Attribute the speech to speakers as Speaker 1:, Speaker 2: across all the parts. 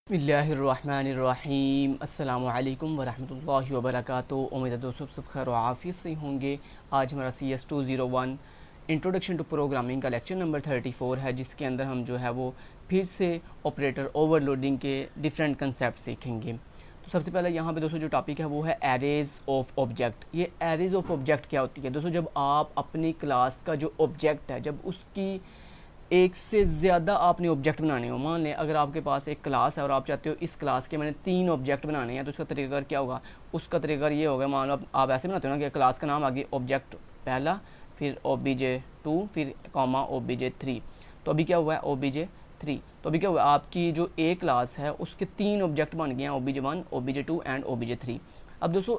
Speaker 1: बिस्मिल्लाहिर्रहमानिर्रहीम अस्सलामु अलैकुम वरहमतुल्लाहि वबरकातुहू। उम्मीद है दोस्तों सब खैर व आफियत से होंगे। आज हमारा CS 201 इंट्रोडक्शन टू प्रोग्रामिंग का लेक्चर नंबर 34 है, जिसके अंदर हम जो है वो फिर से ऑपरेटर ओवरलोडिंग के डिफरेंट कंसेप्ट सीखेंगे। तो सबसे पहले यहाँ पे दोस्तों जो टॉपिक है वो है एरेज ऑफ ऑब्जेक्ट। ये एरेज ऑफ ऑब्जेक्ट क्या होती है दोस्तों? जब आप अपनी क्लास का जो ऑब्जेक्ट है, जब उसकी एक से ज़्यादा आपने ऑब्जेक्ट बनाने हो। मान लें अगर आपके पास एक क्लास है और आप चाहते हो इस क्लास के मैंने 3 ऑब्जेक्ट बनाने हैं, तो उसका तरीका क्या होगा? उसका तरीका ये होगा, मान लो आप ऐसे बनाते हो ना कि क्लास का नाम आगे ऑब्जेक्ट पहला, फिर OBJ2, फिर कॉमा OBJ3। तो अभी क्या हुआ है? OBJ3। तो अभी क्या हुआ? आपकी जो ए क्लास है उसके 3 ऑब्जेक्ट बन गए हैं, OBJ1, OBJ2 एंड OBJ3। अब दोस्तों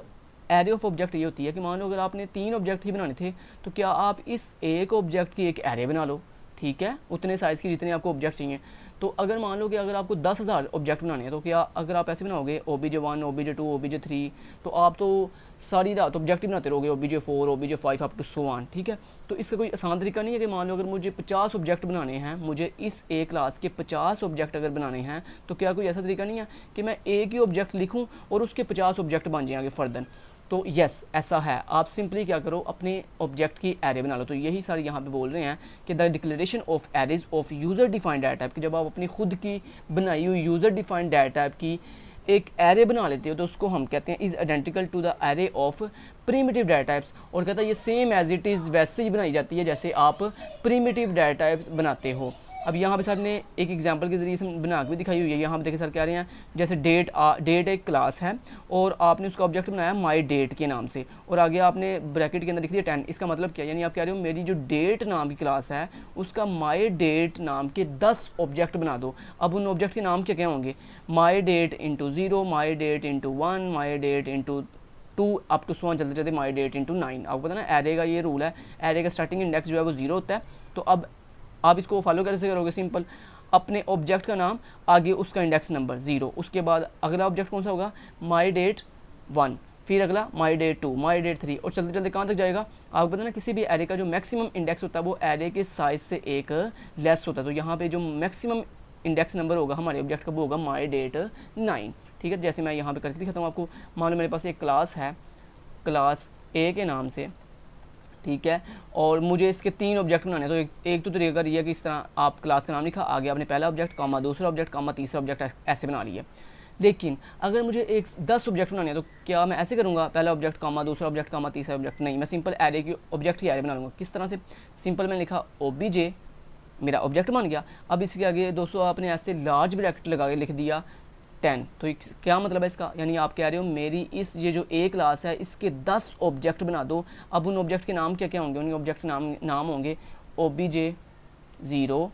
Speaker 1: एरे ऑफ ऑब्जेक्ट ये होती है कि मान लो अगर आपने 3 ऑब्जेक्ट ही बनाने थे, तो क्या आप इस एक ऑब्जेक्ट की एक एरे बना लो, ठीक है, उतने साइज़ की जितने आपको ऑब्जेक्ट चाहिए। तो अगर मान लो कि अगर आपको 10,000 ऑब्जेक्ट बनाने हैं, तो क्या अगर आप ऐसे बनाओगे OBJ1, OBJ2, OBJ3, तो आप तो सारी रात ऑब्जेक्ट ही बनाते रहोगे, OBJ4, OBJ5 up to so on, ठीक है। तो इसका कोई आसान तरीका नहीं है कि मान लो अगर मुझे 50 ऑब्जेक्ट बनाने हैं, मुझे इस ए क्लास के 50 ऑब्जेक्ट अगर बनाने हैं, तो क्या कोई ऐसा तरीका नहीं है कि मैं एक ही ऑब्जेक्ट लिखूँ और उसके 50 ऑब्जेक्ट बन जाएंगे फर्दर? तो यस, ऐसा है। आप सिंपली क्या करो, अपने ऑब्जेक्ट की एरे बना लो। तो यही सारे यहाँ पे बोल रहे हैं कि the declaration of arrays of user defined data type, कि जब आप अपनी खुद की बनाई हुई यूज़र डिफाइंड डाटा टाइप की एक एरे बना लेते हो, तो उसको हम कहते हैं is identical to the array of primitive data types. और कहता है ये सेम एज इट इज़ वैसे ही बनाई जाती है जैसे आप प्रीमिटिव डाटा टाइप्स बनाते हो। अब यहाँ पे सर ने एक एग्जांपल के ज़रिए से बना के भी दिखाई हुई है। यहाँ पे देखिए सर कह रहे हैं जैसे डेट एक क्लास है और आपने उसका ऑब्जेक्ट बनाया माई डेट के नाम से, और आगे आपने ब्रैकेट के अंदर लिख दिया 10। इसका मतलब क्या? यानी आप कह रहे हो मेरी जो डेट नाम की क्लास है उसका माई डेट नाम के 10 ऑब्जेक्ट बना दो। अब उन ऑब्जेक्ट के नाम क्या क्या होंगे? My date into 0, my date into 1, my date into 2 up to so चलते चलते माई डेट इंटू 9। आपको पता ना एरे का ये रूल है, एरे का स्टार्टिंग इंडेक्स जो है वो 0 होता है। तो अब आप इसको फॉलो कैसे करोगे? सिंपल, अपने ऑब्जेक्ट का नाम आगे उसका इंडेक्स नंबर 0, उसके बाद अगला ऑब्जेक्ट कौन सा होगा? माई डेट 1, फिर अगला माई डेट 2, माई डेट 3, और चलते चलते कहाँ तक जाएगा? आपको पता ना किसी भी एरे का जो मैक्सिमम इंडेक्स होता है वो एरे के साइज से एक लेस होता है। तो यहाँ पे जो मैक्सिमम इंडेक्स नंबर होगा हमारे ऑब्जेक्ट का वो होगा माई डेट 9, ठीक है। जैसे मैं यहाँ पे करके दिखाता हूँ आपको। मान लो मेरे पास एक क्लास है, क्लास ए के नाम से, ठीक है, और मुझे इसके 3 ऑब्जेक्ट बनाने हैं। तो एक तो तरीका ये है कि इस तरह आप क्लास का नाम लिखा, आगे आपने पहला ऑब्जेक्ट कॉमा दूसरा ऑब्जेक्ट कॉमा तीसरा ऑब्जेक्ट ऐसे बना लिए। लेकिन अगर मुझे एक 10 ऑब्जेक्ट बनाने हैं, तो क्या मैं ऐसे करूँगा? पहला ऑब्जेक्ट कॉमा दूसरा ऑब्जेक्ट कॉमा तीसरा ऑब्जेक्ट? नहीं, मैं सिंपल एरे की ऑब्जेक्ट की एरे बना लूँगा। किस तरह से? सिंपल मैंने लिखा OBJ, मेरा ऑब्जेक्ट बन गया। अब इसके आगे दोस्तों आपने ऐसे लार्ज ब्रैकेट लगा के लिख दिया 10। तो क्या मतलब है इसका? यानी आप कह रहे हो मेरी इस ये जो ए क्लास है इसके 10 ऑब्जेक्ट बना दो। अब उन ऑब्जेक्ट के नाम क्या क्या होंगे? उन ऑब्जेक्ट के नाम होंगे OBJ0,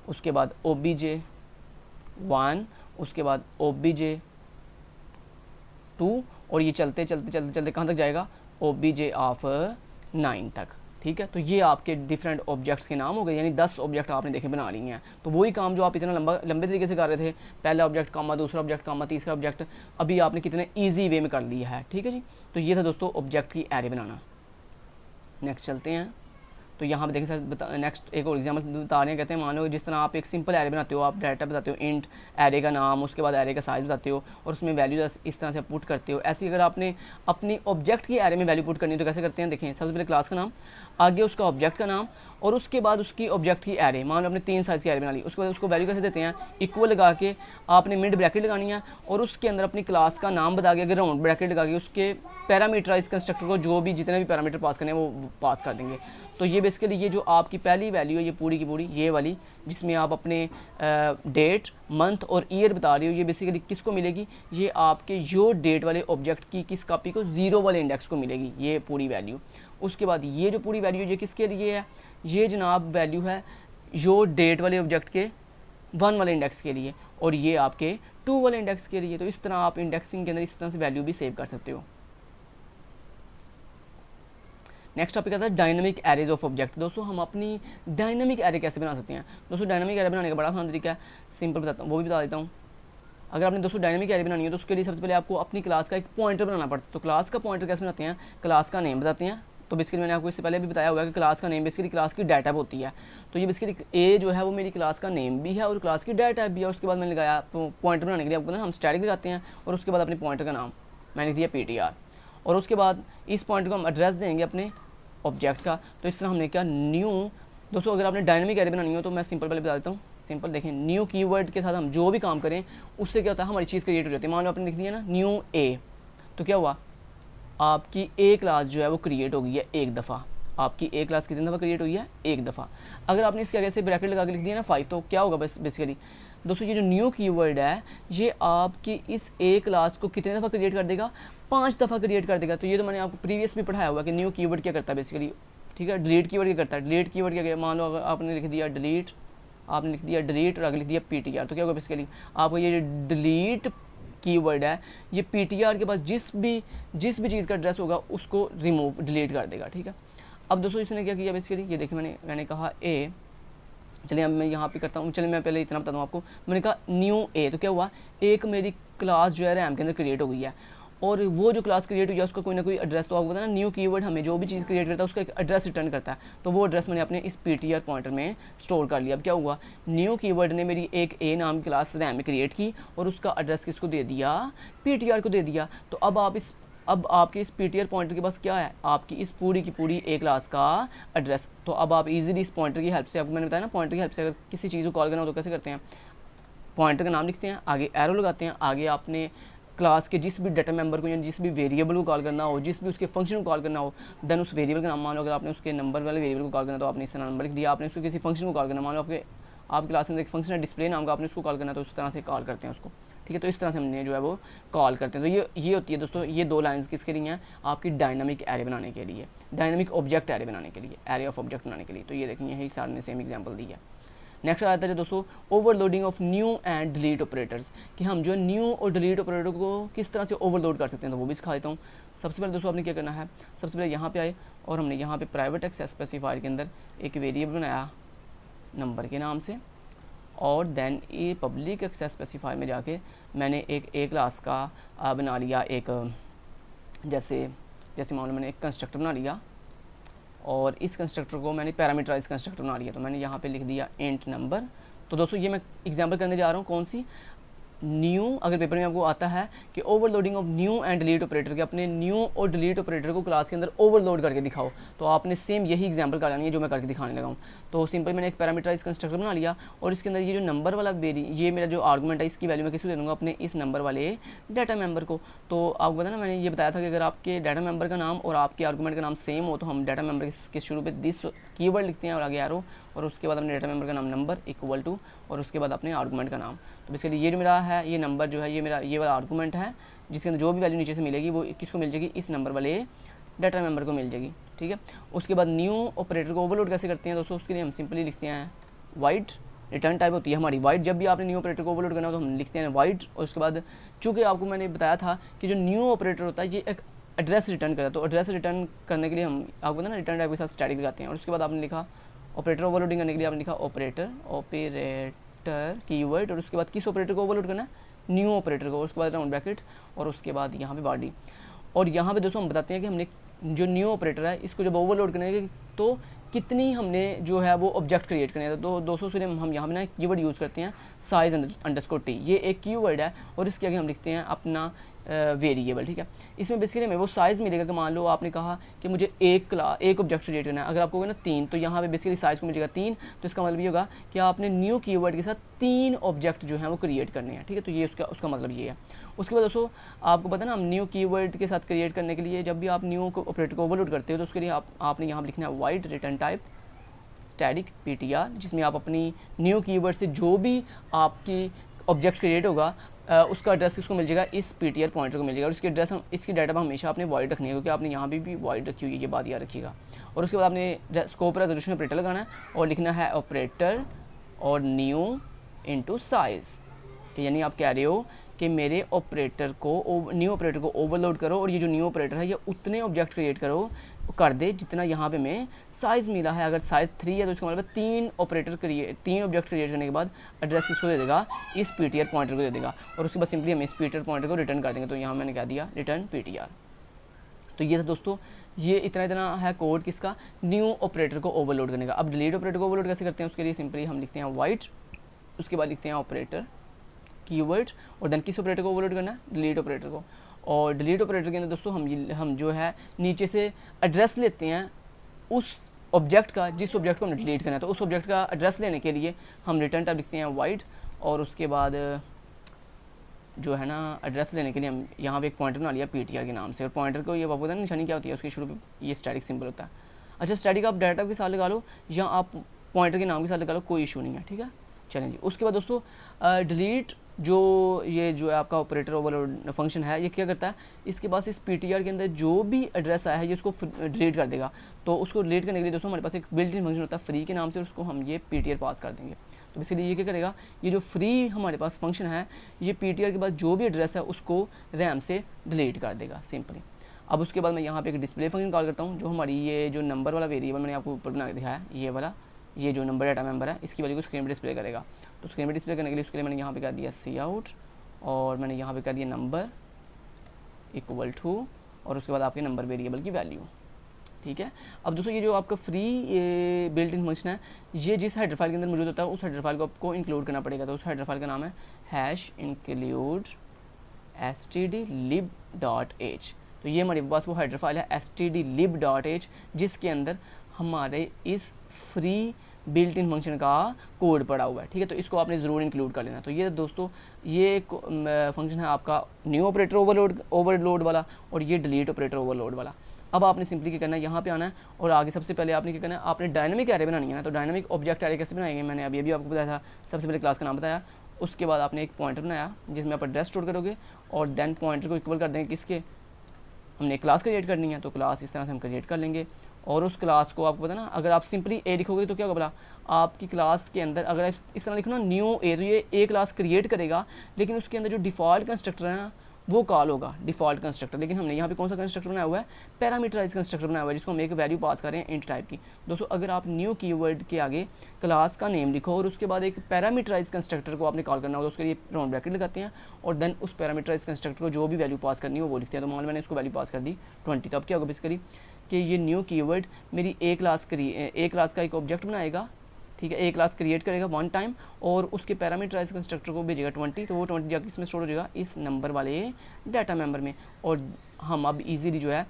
Speaker 1: उसके बाद OBJ1, उसके बाद OBJ2, और ये चलते चलते चलते चलते कहाँ तक जाएगा? OBJ ऑफ 9 तक, ठीक है। तो ये आपके डिफरेंट ऑब्जेक्ट्स के नाम हो गए, यानी 10 ऑब्जेक्ट आपने देखे बना लिए हैं। तो वही काम जो आप इतना लंबे तरीके से कर रहे थे, पहला ऑब्जेक्ट कॉमा दूसरा ऑब्जेक्ट कॉमा तीसरा ऑब्जेक्ट, अभी आपने कितने ईजी वे में कर लिया है, ठीक है जी। तो ये था दोस्तों ऑब्जेक्ट की एरे बनाना। नेक्स्ट चलते हैं। तो यहाँ पे देखिए सर नेक्स्ट एक और एग्जाम्पल बता रहे हैं। कहते हैं मान लो जिस तरह आप एक सिंपल एरे बनाते हो, आप डाटा बताते हो इंट, एरे का नाम, उसके बाद एरे का साइज़ बताते हो और उसमें वैल्यू इस तरह से पुट करते हो। ऐसी अगर आपने अपनी ऑब्जेक्ट की एरे में वैल्यू पुट करनी है तो कैसे करते हैं? देखें, सबसे पहले क्लास का नाम, आगे उसका ऑब्जेक्ट का नाम, और उसके बाद उसकी ऑब्जेक्ट की एरे। मान लो आपने 3 साइज़ की एरे बना ली, उसके बाद उसको वैल्यू कैसे देते हैं? इक्वल लगा के आपने मिड ब्रैकेट लगानी है और उसके अंदर अपनी क्लास का नाम बता के अगर राउंड ब्रैकेट लगा के उसके पैरामीटराइज कंस्ट्रक्टर को जो भी जितने भी पैरामीटर पास करने हैं वो पास कर देंगे। तो ये बेसिकली ये जो आपकी पहली वैल्यू है ये पूरी की पूरी ये वाली, जिसमें आप अपने डेट, मंथ और ईयर बता रहे हो, ये बेसिकली किसको मिलेगी? ये आपके जो डेट वाले ऑब्जेक्ट की किस कॉपी को? 0 वाले इंडेक्स को मिलेगी ये पूरी वैल्यू। उसके बाद ये जो पूरी वैल्यू ये किसके लिए है? ये जनाब वैल्यू है जो डेट वाले ऑब्जेक्ट के 1 वाले इंडेक्स के लिए, और ये आपके 2 वाले इंडेक्स के लिए। तो इस तरह आप इंडेक्सिंग के अंदर इस तरह से वैल्यू भी सेव कर सकते हो। नेक्स्ट टॉपिक आता है डायनामिक एरेज ऑफ ऑब्जेक्ट। दोस्तों हम अपनी डायनामिक एरे कैसे बना सकते हैं? दोस्तों डायनामिक एरे बनाने का बड़ा आसान तरीका है, सिंपल बताता हूँ, वो भी बता देता हूँ। अगर आपने दोस्तों डायनामिक एरे बनानी है तो उसके लिए सबसे पहले आपको अपनी क्लास का एक पॉइंटर बनाना पड़ता है। तो क्लास का पॉइंटर कैसे बनाते हैं? क्लास का नेम बताते हैं, तो बेसिकली मैंने आपको इससे पहले भी बताया हुआ है कि क्लास का नेम बेसिकली क्लास की डाटा होती है। तो ये बेसिकली ए जो है वो मेरी क्लास का नेम भी है और क्लास की डाटा भी है। उसके बाद मैंने लगाया पॉइंटर बनाने के लिए, आपको पता है हम स्टैटिक लगाते हैं, और उसके बाद अपने पॉइंटर का नाम मैंने दिया PTR, और उसके बाद इस पॉइंटर को हम एड्रेस देंगे अपने ऑब्जेक्ट का। तो इस तरह हमने क्या न्यू, दोस्तों अगर आपने डायनेमिक एरे बनानी हो तो मैं सिंपल पहले बता देता हूँ। सिंपल देखें, न्यू कीवर्ड के साथ हम जो भी काम करें उससे क्या होता है, हमारी चीज़ क्रिएट हो जाती है। मान लो आपने लिख दिया ना न्यू ए, तो क्या हुआ, आपकी ए क्लास जो है वो क्रिएट हो गई है एक दफ़ा। आपकी ए क्लास कितनी दफ़ा क्रिएट हुई है, एक दफ़ा। अगर आपने इसके आगे से ब्रैकेट लगा के लिख दिया ना 5, तो क्या होगा बस बेसिकली दोस्तों ये जो न्यू कीवर्ड है ये आपकी इस ए क्लास को कितने दफ़ा क्रिएट कर देगा, 5 दफ़ा क्रिएट कर देगा। तो ये तो मैंने आपको प्रीवियस भी पढ़ाया हुआ कि न्यू कीवर्ड क्या करता है बेसिकली, ठीक है। डिलीट कीवर्ड क्या करता है, डिलीट कीवर्ड क्या, मान लो अगर आपने लिख दिया डिलीट, आपने लिख दिया डिलीट और आगे लिख दिया PTR, तो क्या होगा बेसिकली आपको ये जो डिलीट कीवर्ड है ये PTR के पास जिस भी चीज़ का एड्रेस होगा उसको रिमूव डिलीट कर देगा, ठीक है। अब दोस्तों इसने क्या किया बेसिकली, ये देखिए मैंने कहा ए, चलिए अब मैं यहाँ पे करता हूँ, चलिए मैं पहले इतना बता दूँ आपको। मैंने कहा न्यू ए, तो क्या हुआ, एक मेरी क्लास जो है रैम के अंदर क्रिएट हो गई है, और वो जो क्लास क्रिएट हुई है उसका कोई ना कोई एड्रेस, तो आपको पता है ना न्यू कीवर्ड हमें जो भी चीज़ क्रिएट करता है उसका एक एड्रेस रिटर्न करता है। तो वो एड्रेस मैंने अपने इस PTR पॉइंटर में स्टोर कर लिया। अब क्या हुआ, न्यू कीवर्ड ने मेरी एक ए नाम की क्लास रैम में क्रिएट की और उसका एड्रेस किसको दे दिया, PTR को दे दिया। तो अब आपके इस PTR पॉइंटर के पास क्या है, आपकी इस पूरी की पूरी ए क्लास का एड्रेस। तो अब आप इजीली इस पॉइंटर की हेल्प से, आपको मैंने बताया ना पॉइंटर की हेल्प से अगर किसी चीज़ को कॉल करना हो तो कैसे करते हैं, पॉइंटर का नाम लिखते हैं, आगे एरो लगाते हैं, आगे आपने क्लास के जिस भी डाटा मेंबर को या जिस भी वेरिएबल को कॉल करना हो, जिस भी उसके फंक्शन को कॉल करना हो, देन उस वेरिएबल का नाम, मान लो अगर आपने उसके नंबर वाले वेरिएबल को कॉल करना तो आपने इस तरह नंबर लिख दिया। आपने उसको किसी फंक्शन को कॉल करना, मान लो आपकी क्लास में एक फंक्शन है डिस्प्ले नाम का, आपने उसको कॉल करना तो उस तरह से कॉल करते हैं उसको, ठीक है। तो इस तरह से हमने जो है वो कॉल करते हैं। तो ये होती है दोस्तों, ये 2 लाइन्स किसके लिए हैं, आपकी डायनामिक एरे बनाने के लिए, डायनामिक ऑब्जेक्ट एरे बनाने के लिए, एरे ऑफ ऑब्जेक्ट बनाने के लिए। तो ये देखें यही सारे ने सेम एग्जाम्पल दी है। नेक्स्ट आता है दोस्तों overloading of new and delete operators, कि हम जो न्यू और डिलीट ऑपरेटर को किस तरह से ओवरलोड कर सकते हैं, तो वो भी सिखा देता हूँ। सबसे पहले दोस्तों आपने क्या करना है, सबसे पहले यहाँ पे आए और हमने यहाँ पे प्राइवेट एक्सेस स्पेसिफायर के अंदर एक वेरिएबल बनाया नंबर के नाम से, और देन ये पब्लिक एक्सेस स्पेसिफायर में जाके मैंने एक ए क्लास का बना लिया, एक जैसे मान लो मैंने एक कंस्ट्रक्टर बना लिया और इस कंस्ट्रक्टर को मैंने पैरामीटराइज कंस्ट्रक्टर बना लिया। तो मैंने यहाँ पे लिख दिया इंट नंबर। तो दोस्तों ये मैं एग्जांपल करने जा रहा हूँ कौन सी, न्यू। अगर पेपर में आपको आता है कि overloading of new and delete operator, के अपने न्यू और डिलीट ऑपरेटर को क्लास के अंदर ओवरलोड करके दिखाओ, तो आपने सेम यही एग्जांपल कर लेनी है जो मैं करके दिखाने लगा हूँ। तो सिंपल मैंने एक पैरामीटराइज कंस्ट्रक्टर बना लिया और इसके अंदर ये जो नंबर वाला ये मेरा जो आर्गूमेंट है इसकी वैल्यू मैं किसको दे दूँगा, अपने इस नंबर वाले डाटा मेंबर को। तो आपको पता ना मैंने ये बताया था कि अगर आपके डाटा मेंबर का नाम और आपके आर्गूमेंट का नाम सेम हो तो हम डाटा मेंबर के शुरू पे दिस कीवर्ड लिखते हैं और आगे एरो, और उसके बाद अपने डाटा मेंबर का नाम नंबर इक्वल टू और उसके बाद अपने आर्गूमेंट का नाम। तो बेसिकली ये जो मेरा है ये नंबर जो है ये मेरा ये वाला आर्गूमेंट है जिसके अंदर जो भी वैल्यू नीचे से मिलेगी वो किसको मिल जाएगी, इस नंबर वाले डाटा मेंबर को मिल जाएगी, ठीक है। उसके बाद न्यू ऑपरेटर को ओवरलोड कैसे करते हैं दोस्तों, उसके लिए हम सिंपली लिखते हैं वाइड, रिटर्न टाइप होती है हमारी वाइड। जब भी आपने न्यू ऑपरेटर को ओवरलोड करना हो तो हम लिखते हैं वाइड, और उसके बाद चूँकि आपको मैंने बताया था कि जो न्यू ऑपरेटर होता है ये एक एड्रेस रिटर्न करता है, तो एड्रेस रिटर्न करने के लिए हम आपको ना रिटर्न टाइप के साथ स्टैटिक लगाते हैं। और उसके बाद आपने लिखा ऑपरेटर ओवरलोडिंग करने के लिए आपने लिखा ऑपरेटर कीवर्ड, और उसके बाद किस ऑपरेटर को ओवरलोड करना है, न्यू ऑपरेटर को, उसके बाद राउंड ब्रैकेट और उसके बाद यहाँ पे बॉडी। और यहाँ पे दोस्तों हम बताते हैं कि हमने जो न्यू ऑपरेटर है इसको जब ओवरलोड करेंगे तो कितनी हमने जो है वो ऑब्जेक्ट क्रिएट करने हैं। तो दोस्तों से हम यहाँ पे ना कीवर्ड यूज़ करते हैं साइज अंडरस्कोर टी, ये एक कीवर्ड है और इसके आगे हम लिखते हैं अपना वेरिएबल, ठीक है। इसमें बेसिकली हमें वो साइज़ मिलेगा कि मान लो आपने कहा कि मुझे एक ऑब्जेक्ट क्रिएट करना है, अगर आपको ना 3, तो यहाँ पे बेसिकली साइज़ को मिलेगा 3, तो इसका मतलब ये होगा कि आपने न्यू कीवर्ड के साथ 3 ऑब्जेक्ट जो हैं वो क्रिएट करने हैं, ठीक है। तो ये उसका मतलब ये है। उसके बाद दोस्तों आपको पता है ना हम न्यू कीवर्ड के साथ क्रिएट करने के लिए जब भी आप न्यू ऑपरेटर को ओवरलोड करते हो तो उसके लिए आपने यहाँ लिखना है wide return type static PTR, जिसमें आप अपनी न्यू कीवर्ड से जो भी आपकी ऑब्जेक्ट क्रिएट होगा उसका एड्रेस किसको मिल जाएगा, इस PTR पॉइंटर को मिल जाएगा। और इसकी एड्रेस इसकी डाटा हमेशा आपने वाइड रखनी है क्योंकि आपने यहाँ भी वाइड रखी हुई है, ये बात याद रखिएगा। और उसके बाद आपने स्कोप रेजोल्यूशन ऑपरेटर लगाना है और लिखना है ऑपरेटर और न्यू इनटू साइज़, कि यानी आप कह रहे हो कि मेरे न्यू ऑपरेटर को ओवरलोड करो और ये जो न्यू ऑपरेटर है ये उतने ऑब्जेक्ट क्रिएट कर दे जितना यहाँ पे में साइज़ मिला है। अगर साइज़ 3 है तो इसका मतलब 3 ऑब्जेक्ट क्रिएट करने के बाद एड्रेस किसको दे देगा, इस PTR पॉइंटर को दे देगा और उसके बाद सिंपली हम इस PTR पॉइंटर को रिटर्न कर देंगे। तो यहाँ मैंने क्या दिया, रिटर्न PTR। तो ये था दोस्तों, ये इतना है कोड किसका, न्यू ऑपरेटर को ओवरलोड करने का। अब डिलीट ऑपरेटर को ओवरलोड कैसे करते हैं, उसके लिए सिंपली हम लिखते हैं वाइट, उसके बाद लिखते हैं ऑपरेटर कीवर्ड, और देन किस ऑपरेटर को ओवरलोड करना है, डिलीट ऑपरेटर को। और डिलीट ऑपरेटर के अंदर दोस्तों हम जो है नीचे से एड्रेस लेते हैं उस ऑब्जेक्ट का जिस ऑब्जेक्ट को हमने डिलीट करना है। तो उस ऑब्जेक्ट का एड्रेस लेने के लिए हम रिटर्न टाइप लिखते हैं वाइड, और उसके बाद जो है ना एड्रेस लेने के लिए हम यहाँ पे एक पॉइंटर बना लिया पीटीआर के नाम से। और पॉइंटर को ये आपको पता है निशानी क्या होती है, उसके शुरू पे ये स्टैटिक सिंबल होता है। अच्छा, स्टैटिक आप डाटा के साथ लगा लो या आप पॉइंटर के नाम के साथ लगा लो, कोई इशू नहीं है, ठीक है। चलें जी, उसके बाद दोस्तों डिलीट जो है आपका ऑपरेटर ओवरलोड फंक्शन है, ये क्या करता है, इसके पास इस पीटीआर के अंदर जो भी एड्रेस आया है ये उसको डिलीट कर देगा। तो उसको डिलीट करने के लिए दोस्तों हमारे पास एक बिल्ट इन फंक्शन होता है फ्री के नाम से, और उसको हम ये पीटीआर पास कर देंगे। तो इसलिए ये क्या करेगा, ये जो फ्री हमारे पास फंक्शन है ये पीटीआर के बाद जो भी एड्रेस है उसको रैम से डिलीट कर देगा सिंपली। अब उसके बाद मैं यहाँ पे एक डिस्प्ले फंक्शन कॉल करता हूँ, जो हमारी ये जो नंबर वाला वेरिएबल मैंने आपको ऊपर बना के दिखाया है, ये वाला, ये जो नंबर डाटा मेंबर है इसकी वैल्यू को स्क्रीन पर डिस्प्ले करेगा। तो स्क्रीन पर डिस्प्ले करने के लिए उसके लिए मैंने यहाँ पे कर दिया सी आउट, और मैंने यहाँ पे कर दिया नंबर इक्वल टू, और उसके बाद आपके नंबर वेरिएबल की वैल्यू, ठीक है। अब दोस्तों ये जो आपका फ्री बिल्ट इन फंक्शन है ये जिस हेडर फाइल के अंदर मौजूद होता है उस हेडर फाइल को आपको इंक्लूड करना पड़ेगा। तो उस हेडर फाइल का नाम है हैश इंक्लूड stdlib.h। तो ये हमारे पास वो हेडर फाइल है stdlib.h जिसके अंदर हमारे इस फ्री बिल्ट इन फंक्शन का कोड पड़ा हुआ है, ठीक है। तो इसको आपने ज़रूर इंक्लूड कर लेना। तो ये दोस्तों ये फंक्शन है आपका न्यू ऑपरेटर ओवरलोड वाला, और ये डिलीट ऑपरेटर ओवरलोड वाला। अब आपने सिंपली क्या करना है, यहाँ पे आना है और आगे सबसे पहले आपने क्या करना है, आपने डायनामिक एरे बनानी है ना। तो डायनामिक ऑब्जेक्ट एरे कैसे बनाएंगे, मैंने अभी आपको बताया था, सबसे पहले क्लास का नाम बताया, उसके बाद आपने एक पॉइंटर बनाया जिसमें आप एड्रेस स्टोर करोगे, और देन पॉइंटर को इक्वल कर देंगे किसके, हमने क्लास क्रिएट करनी है। तो क्लास इस तरह से हम क्रिएट कर लेंगे, और उस क्लास को आपको पता ना, अगर आप सिंपली ए लिखोगे तो क्या होगा, आपकी क्लास के अंदर अगर आप इस तरह लिखो ना न्यू ए, तो ये ए क्लास क्रिएट करेगा, लेकिन उसके अंदर जो डिफ़ॉल्ट कंस्ट्रक्टर है ना वो कॉल होगा डिफ़ॉल्ट कंस्ट्रक्टर। लेकिन हमने यहाँ पे कौन सा कंस्ट्रक्टर बनाया हुआ है, पैरामीटराइज कंस्ट्रक्टर बनाया हुआ है, जिसको हम एक वैल्यू पास कर रहे हैं इंट टाइप की। दोस्तों अगर आप न्यू कीवर्ड के आगे क्लास का नेम लिखो और उसके बाद एक पैरामीटराइज कंस्ट्रक्टर को आपने कॉल करना हो, तो उसके लिए राउंड ब्रैकेट लगाते हैं, और देन उस पैरामीटराइज कंस्ट्रक्टर को जो भी वैल्यू पास करनी हो वो लिखते हैं। तो मान मैंने इसको वैल्यू पास कर दी 20। तो अब क्या होगा बेसिकली कि ये न्यू कीवर्ड मेरी ए क्लास का एक ऑब्जेक्ट बनाएगा, ठीक है, ए क्लास क्रिएट करेगा वन टाइम, और उसके पैरामीटराइज कंस्ट्रक्टर को भेजेगा 20। तो वो 20 जाकर इसमें स्टोर हो जाएगा इस नंबर वाले डाटा मेंबर में, और हम अब इजीली जो है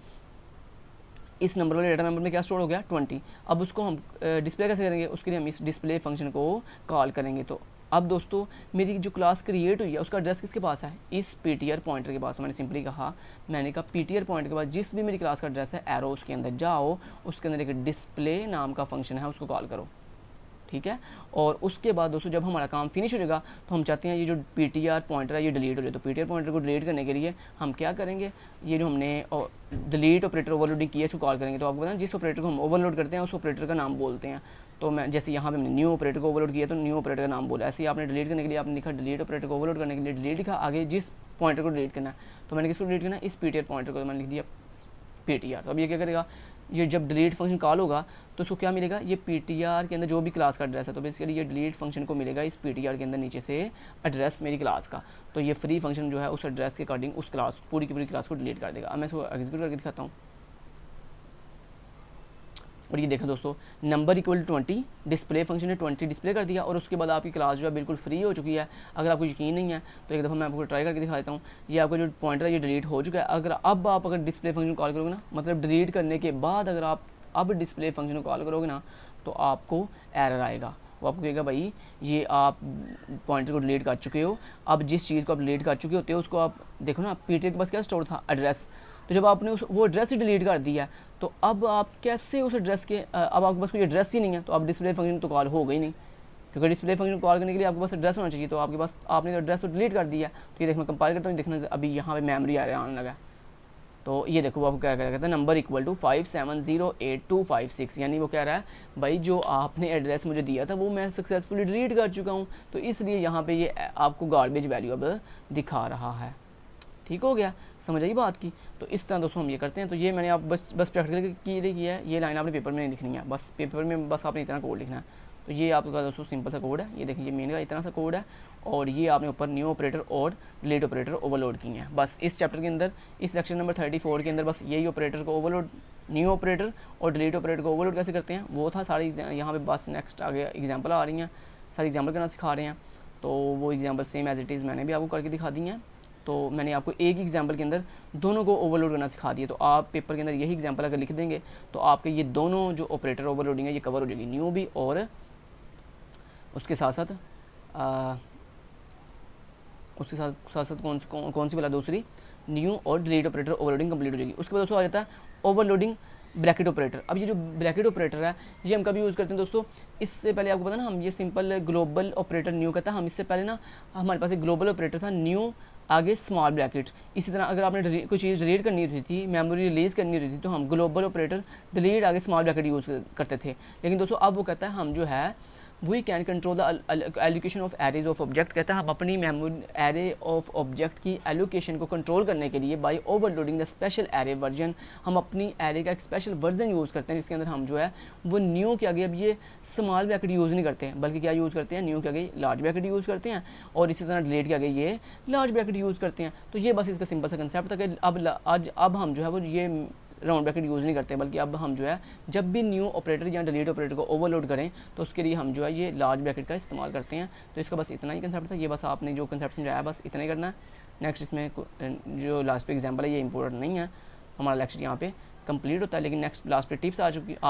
Speaker 1: इस नंबर वाले डाटा मेंबर में क्या स्टोर हो गया 20। अब उसको हम डिस्प्ले कैसे करेंगे, उसके लिए हम इस डिस्प्ले फंक्शन को कॉल करेंगे। तो अब दोस्तों मेरी जो क्लास क्रिएट हुई है उसका एड्रेस किसके पास है, इस पीटीआर पॉइंटर के पास। तो मैंने सिंपली कहा, मैंने कहा पीटीआर पॉइंटर के पास जिस भी मेरी क्लास का एड्रेस है, एरो उसके अंदर जाओ, उसके अंदर एक डिस्प्ले नाम का फंक्शन है उसको कॉल करो, ठीक है। और उसके बाद दोस्तों जब हमारा काम फिनिश हो जाएगा तो हम चाहते हैं ये जो पीटीआर पॉइंटर है ये डिलीट हो जाए। तो पीटीआर पॉइंटर को डिलीट करने के लिए हम क्या करेंगे, ये जो हमने डिलीट ऑपरेटर ओवरलोडिंग किया है इसको कॉल करेंगे। तो आपको पता है जिस ऑपरेटर को हम ओवरलोड करते हैं उस ऑपरेटर का नाम बोलते हैं। तो मैं जैसे यहाँ पे हमने न्यू ऑपरेटर को ओवरलोड किया तो न्यू ऑपरेटर का नाम बोला। ऐसे ही आपने डिलीट करने के लिए आपने लिखा डिलीट ऑपरेटर को ओवरलोड करने के लिए डिलीट लिखा, आगे जिस पॉइंटर को डिलीट करना है तो मैंने किसको डिलीट करना है, इस पीटीआर पॉइंटर को। तो मैंने लिख दिया पीटीआर। तो अब ये क्या करेगा, ये जब डिलीट फंक्शन कॉल होगा तो उसको क्या मिलेगा, ये पीटीआर के अंदर जो भी क्लास का एड्रेस है, तो बेसिकली ये डिलीट फंक्शन को मिलेगा इस पीटीआर के अंदर नीचे से एड्रेस मेरी क्लास का। तो ये फ्री फंक्शन जो है उस एड्रेस के अकॉर्डिंग उस क्लास पूरी की पूरी क्लास को डिलीट कर देगा। अब मैं इसको एग्जीक्यूट करके दिखाता हूँ, और ये देखो दोस्तों number equal to 20, display function ने 20 डिस्प्ले कर दिया, और उसके बाद आपकी क्लास जो है बिल्कुल फ्री हो चुकी है। अगर आपको यकीन नहीं है तो एक दफ़ा मैं आपको ट्राई करके दिखा देता हूँ। ये आपका जो पॉइंटर है ये डिलीट हो चुका है। अगर डिस्प्ले फंक्शन कॉल करोगे ना, मतलब डिलीट करने के बाद अगर आप अब डिस्प्ले फंक्शन को कॉल करोगे ना तो आपको एरर आएगा। वो आपको कहेगा भाई ये आप पॉइंटर को डिलीट कर चुके हो। अब जिस चीज़ को आप डिलीट कर चुके होते हो उसको आप देखो ना, पीटीआर के पास क्या स्टोर था, एड्रेस। तो जब आपने वो एड्रेस ही डिलीट कर दिया तो अब आप कैसे उस एड्रेस के अब आपके पास कोई एड्रेस ही नहीं है, तो अब डिस्प्ले फंक्शन तो कॉल हो गई नहीं, क्योंकि डिस्प्ले फंक्शन कॉल करने के लिए आपके पास एड्रेस होना चाहिए। तो आपके पास आपने तो एड्रेस तो डिलीट कर दिया। तो ये देखो मैं कंपाइल करता हूँ, देखना अभी यहाँ पे मेमोरी आने लगा। तो ये देखो आपको क्या कहता है, नंबर इक्वल टू 570825 यानी वो कह रहा है भाई जो आपने एड्रेस मुझे दिया था वो मैं सक्सेसफुली डिलीट कर चुका हूँ। तो इसलिए यहाँ पे ये आपको गार्बेज वैल्यू अब दिखा रहा है। ठीक हो गया, समझ आई बात की। तो इस तरह दोस्तों हम ये करते हैं। तो ये मैंने आप बस प्रैक्टिकल के लिए किया है। ये लाइन आपने पेपर में नहीं लिखनी है, बस पेपर में बस आपने इतना कोड लिखना है। तो ये आपका दोस्तों सिंपल सा कोड है। ये देखिए मेन का इतना सा कोड है, और ये आपने ऊपर न्यू ऑपरेटर और डिलीट ऑपरेटर ओवरलोड किए हैं। बस इस चैप्टर के अंदर, इस लेक्चर नंबर 34 के अंदर बस यही ऑपरेटर को ओवरलोड, न्यू ऑपरेटर और डिलीट ऑपरेटर को ओवरलोड कैसे करते हैं वो था सारी। यहाँ पे बस नेक्स्ट आगे एग्जांपल आ रही हैं, सारी एग्जांपल करना सिखा रहे हैं। तो वो example same as it is मैंने भी आपको करके दिखा दी हैं। तो मैंने आपको एक एग्जांपल के अंदर दोनों को ओवरलोड करना सिखा दिया। तो आप पेपर के अंदर यही एग्जांपल अगर लिख देंगे तो आपके ये दोनों जो ऑपरेटर ओवरलोडिंग है ये कवर हो जाएगी, न्यू भी और उसके साथ साथ कौन सी वाला, दूसरी न्यू और डिलीट ऑपरेटर ओवरलोडिंग कंप्लीट हो जाएगी। उसके बाद दोस्तों आ जाता है ओवरलोडिंग ब्रैकेट ऑपरेटर। अब ये जो ब्रैकेट ऑपरेटर है ये हम कभी यूज़ करते हैं दोस्तों, इससे पहले आपको पता ना हम ये सिंपल ग्लोबल ऑपरेटर न्यू कहता है, हम इससे पहले ना हमारे पास एक ग्लोबल ऑपरेटर था न्यू आगे स्मॉल ब्रैकेट। इसी तरह अगर आपने कोई चीज़ डिलीट करनी रहती थी, मेमोरी रिलीज़ करनी रहती थी तो हम ग्लोबल ऑपरेटर डिलीट आगे स्मॉल ब्रैकेट यूज़ करते थे। लेकिन दोस्तों अब वो कहता है हम जो है we can control the allocation of arrays of object, कहता है हम अपनी मेमोरी एरे ऑफ ऑब्जेक्ट की एलोकेशन को कंट्रोल करने के लिए by overloading the special array version, हम अपनी एरे का एक स्पेशल वर्जन यूज़ करते हैं जिसके अंदर हम जो है वो न्यू के आगे अब ये स्मॉल ब्रैकेट यूज़ नहीं करते हैं, बल्कि क्या यूज़ करते हैं, न्यू के आगे लार्ज ब्रैकेट यूज़ करते हैं और इसी तरह डिलीट के आगे ये लार्ज ब्रैकेट यूज़ करते हैं। तो ये बस इसका सिंपल सा कंसेप्ट था कि अब हम जो है वो ये राउंड ब्रैकेट यूज़ नहीं करते, बल्कि अब हम जो है जब भी न्यू ऑपरेटर या डिलीट ऑपरेटर को ओवरलोड करें तो उसके लिए हम जो है ये लार्ज ब्रैकेट का इस्तेमाल करते हैं। तो इसका बस इतना ही कंसेप्ट था, ये बस आपने जो कंसेप्ट समझाया बस इतना ही करना है। नेक्स्ट इसमें जो लास्ट पे एग्जाम्पल है ये इंपॉर्टेंट नहीं है, हमारा लेक्चर यहाँ पे कंप्लीट होता है। लेकिन नेक्स्ट लास्ट पे टिप्स आ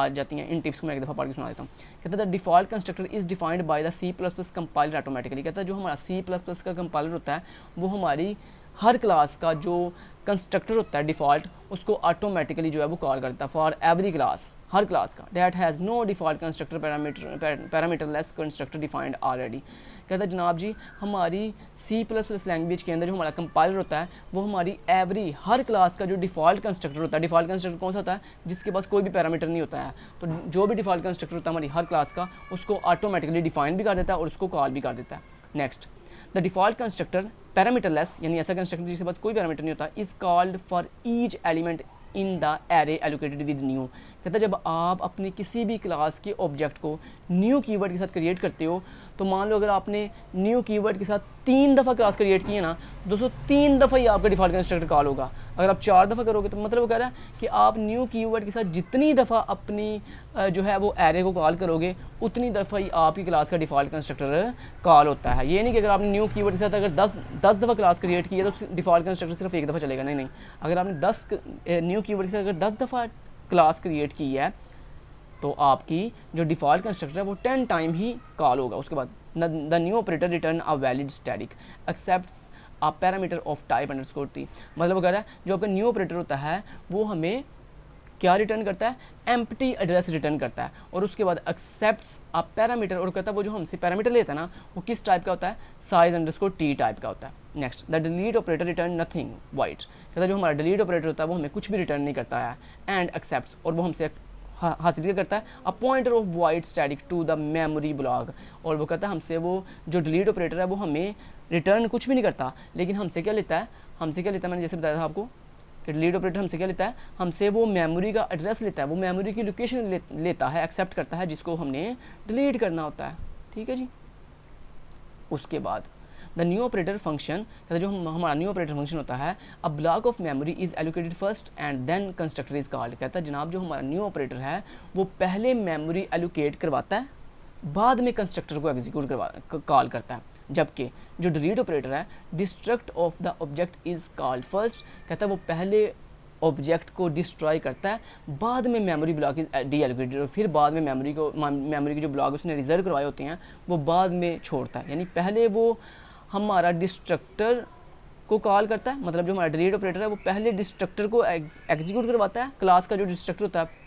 Speaker 1: जाती हैं। इन टिप्स को मैं एक दफ़ा पढ़ के सुना देता हूँ। कहता है the default constructor is defined by the C++ compiler automatically. कहता है जो हमारा C++ का कंपाइलर होता है वो हमारी हर क्लास का जो कंस्ट्रक्टर होता है डिफ़ॉल्ट उसको ऑटोमेटिकली जो है वो कॉल करता है फॉर एवरी क्लास, हर क्लास का। That has no default constructor parameterless constructor defined already. कहता है जनाब जी हमारी C++ लैंग्वेज के अंदर जो हमारा कंपाइलर होता है वो हमारी एवरी हर क्लास का जो डिफ़ॉल्ट कंस्ट्रक्टर होता है, डिफ़ॉल्ट कंस्ट्रक्टर कौन सा होता है जिसके पास कोई भी पैरामीटर नहीं होता है, तो जो भी डिफ़ॉल्ट कंस्ट्रक्टर होता है हमारी हर क्लास का उसको ऑटोमेटिकली डिफाइन भी कर देता है और उसको कॉल भी कर देता है। नेक्स्ट द डिफ़ॉल्ट कंस्ट्रक्टर पैरामीटरलेस, यानी ऐसा कंस्ट्रक्टर जिसके पास कोई पैरामीटर नहीं होता, is called for each element in the array allocated with new. कहता है जब आप अपनी किसी भी क्लास के ऑब्जेक्ट को न्यू कीवर्ड के साथ क्रिएट करते हो तो मान लो अगर आपने न्यू कीवर्ड के साथ 3 दफ़ा क्लास क्रिएट की है ना दोस्तों, 3 दफ़ा ही आपका डिफ़ॉल्ट कंस्ट्रक्टर कॉल होगा। अगर आप 4 दफ़ा करोगे तो मतलब वो कह रहा है कि आप न्यू कीवर्ड के साथ जितनी दफ़ा अपनी जो है वो एरे को कॉल करोगे उतनी दफ़ा ही आपकी क्लास का डिफ़ॉल्ट कंस्ट्रक्टर कॉल होता है। ये नहीं कि अगर आपने न्यू कीवर्ड के साथ अगर 10 दफ़ा क्लास क्रिएट की है तो डिफ़ॉल्ट कंस्ट्रक्टर सिर्फ एक दफ़ा चलेगा, नहीं। अगर आपने 10 न्यू कीवर्ड के साथ अगर 10 दफ़ा क्लास क्रिएट की है तो आपकी जो डिफ़ॉल्ट कंस्ट्रक्टर है वो 10 टाइम ही कॉल होगा। उसके बाद the new operator return a valid static accepts a parameter of type underscore T. मतलब वगैरह जो आपका न्यू ऑपरेटर होता है वो हमें क्या रिटर्न करता है, एम्प्टी एड्रेस रिटर्न करता है और उसके बाद एक्सेप्ट्स अ पैरामीटर, और कहता है वो जो हमसे पैरामीटर लेता है ना वो किस टाइप का होता है, साइज अंडरस्कोर टी टाइप का होता है। Next the delete operator return nothing white. कहता है जो हमारा डिलीट ऑपरेटर होता है वो हमें कुछ भी रिटर्न नहीं करता है एंड एक्सेप्ट्स, और वो हमसे हासिल क्या करता है, a pointer of white static to the memory block. और वो कहता है हमसे वो जो डिलीट ऑपरेटर है वो हमें रिटर्न कुछ भी नहीं करता, लेकिन हमसे क्या लेता है, मैंने जैसे बताया था आपको कि डिलीट ऑपरेटर हमसे क्या लेता है, हमसे वो मेमोरी का एड्रेस लेता है, वो मेमोरी की लोकेशन लेता है, एक्सेप्ट करता है जिसको हमने डिलीट करना होता है। ठीक है जी। उसके बाद द न्यू ऑपरेटर फंक्शन, कहता है जो हमारा न्यू ऑपरेटर फंक्शन होता है, a block of memory is allocated first and then constructor is called. कहता है जनाब जो हमारा न्यू ऑपरेटर है वो पहले मेमोरी एलोकेट करवाता है बाद में कंस्ट्रक्टर को एग्जीक्यूट कॉल करता है, जबकि जो डिलीट ऑपरेटर है destruct of the object is called first. कहता है वो पहले ऑब्जेक्ट को डिस्ट्रॉय करता है, बाद में memory block is D allocated, और फिर बाद में मेमोरी के जो ब्लॉक उसने रिजर्व करवाए होते हैं वो बाद में छोड़ता है। यानी पहले वो हमारा डिस्ट्रक्टर को कॉल करता है, मतलब जो हमारा डिलीट ऑपरेटर है वो पहले डिस्ट्रक्टर को एग्जीक्यूट करवाता है, क्लास का जो डिस्ट्रक्टर होता है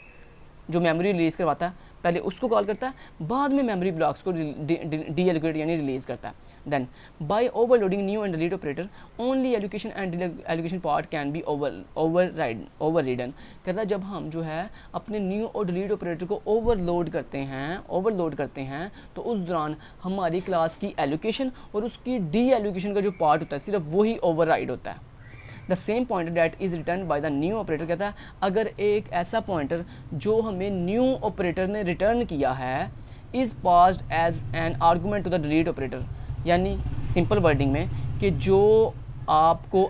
Speaker 1: जो मेमोरी रिलीज़ करवाता है पहले उसको कॉल करता है, बाद में मेमोरी ब्लॉक्स को डी एलोकेट यानी रिलीज़ करता है। Then by overloading new and delete operator only allocation and allocation part can be overridden. कहता है जब हम जो है अपने न्यू और डिलीट ऑपरेटर को ओवरलोड करते हैं तो उस दौरान हमारी क्लास की एलोकेशन और उसकी डी एलोकेशन का जो पार्ट होता है सिर्फ वही ओवरराइड होता है। The same pointer that is return by the new operator. कहता है अगर एक ऐसा पॉइंटर जो हमें न्यू ऑपरेटर ने रिटर्न किया है is passed as an argument to the delete operator, यानी सिंपल वर्डिंग में कि जो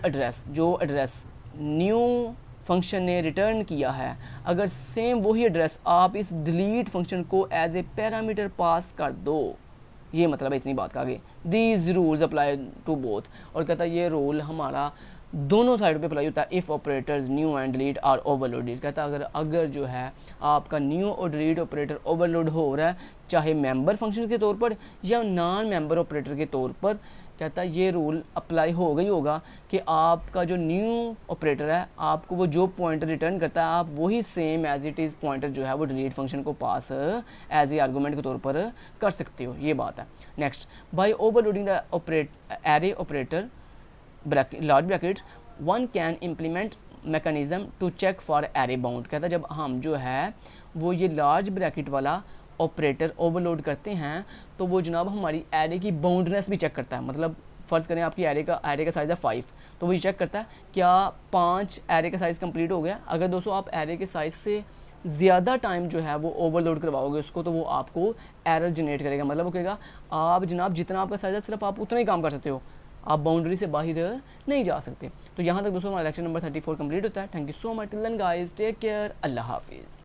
Speaker 1: एड्रेस न्यू फंक्शन ने रिटर्न किया है, अगर सेम वही एड्रेस आप इस डिलीट फंक्शन को एज ए पैरामीटर पास कर दो, ये मतलब है इतनी बात का। आगे these rules apply to both, और कहता है ये रूल हमारा दोनों साइड पे अप्लाई होता है if operators new and delete are overloaded. कहता है अगर जो है आपका न्यू और डिलीट ऑपरेटर ओवरलोड हो रहा है, चाहे मेंबर फंक्शन के तौर पर या नॉन मेंबर ऑपरेटर के तौर पर, कहता है ये रूल अप्लाई हो गई होगा कि आपका जो न्यू ऑपरेटर है आपको वो जो पॉइंटर रिटर्न करता है आप वही same as it is pointer जो है वो डिलीट फंक्शन को पास एज ए आर्गूमेंट के तौर पर कर सकते हो, ये बात है। Next, by overloading the array operator large bracket one can implement mechanism to check for array bound. कहता है जब हम जो है वो ये लार्ज ब्रैकेट वाला ऑपरेटर ओवरलोड करते हैं तो वो जनाब हमारी एरे की बाउंडनेस भी चेक करता है। मतलब फ़र्ज़ करें आपकी एरे का साइज़ है 5, तो वो ये चेक करता है क्या 5 एरे का साइज़ कंप्लीट हो गया। अगर दोस्तों आप एरे के साइज़ से ज़्यादा टाइम जो है वो ओवरलोड करवाओगे उसको, तो वो आपको एरर जनरेट करेगा। मतलब वो कहेगा आप जनाब जितना आपका साइज़ है सिर्फ आप उतना ही काम कर सकते हो, आप बाउंड्री से बाहर नहीं जा सकते। तो यहाँ तक दोस्तों हमारा लेक्चर नंबर 34 कंप्लीट होता है। Thank you so much, till then guys, take care, अल्लाह हाफिज़।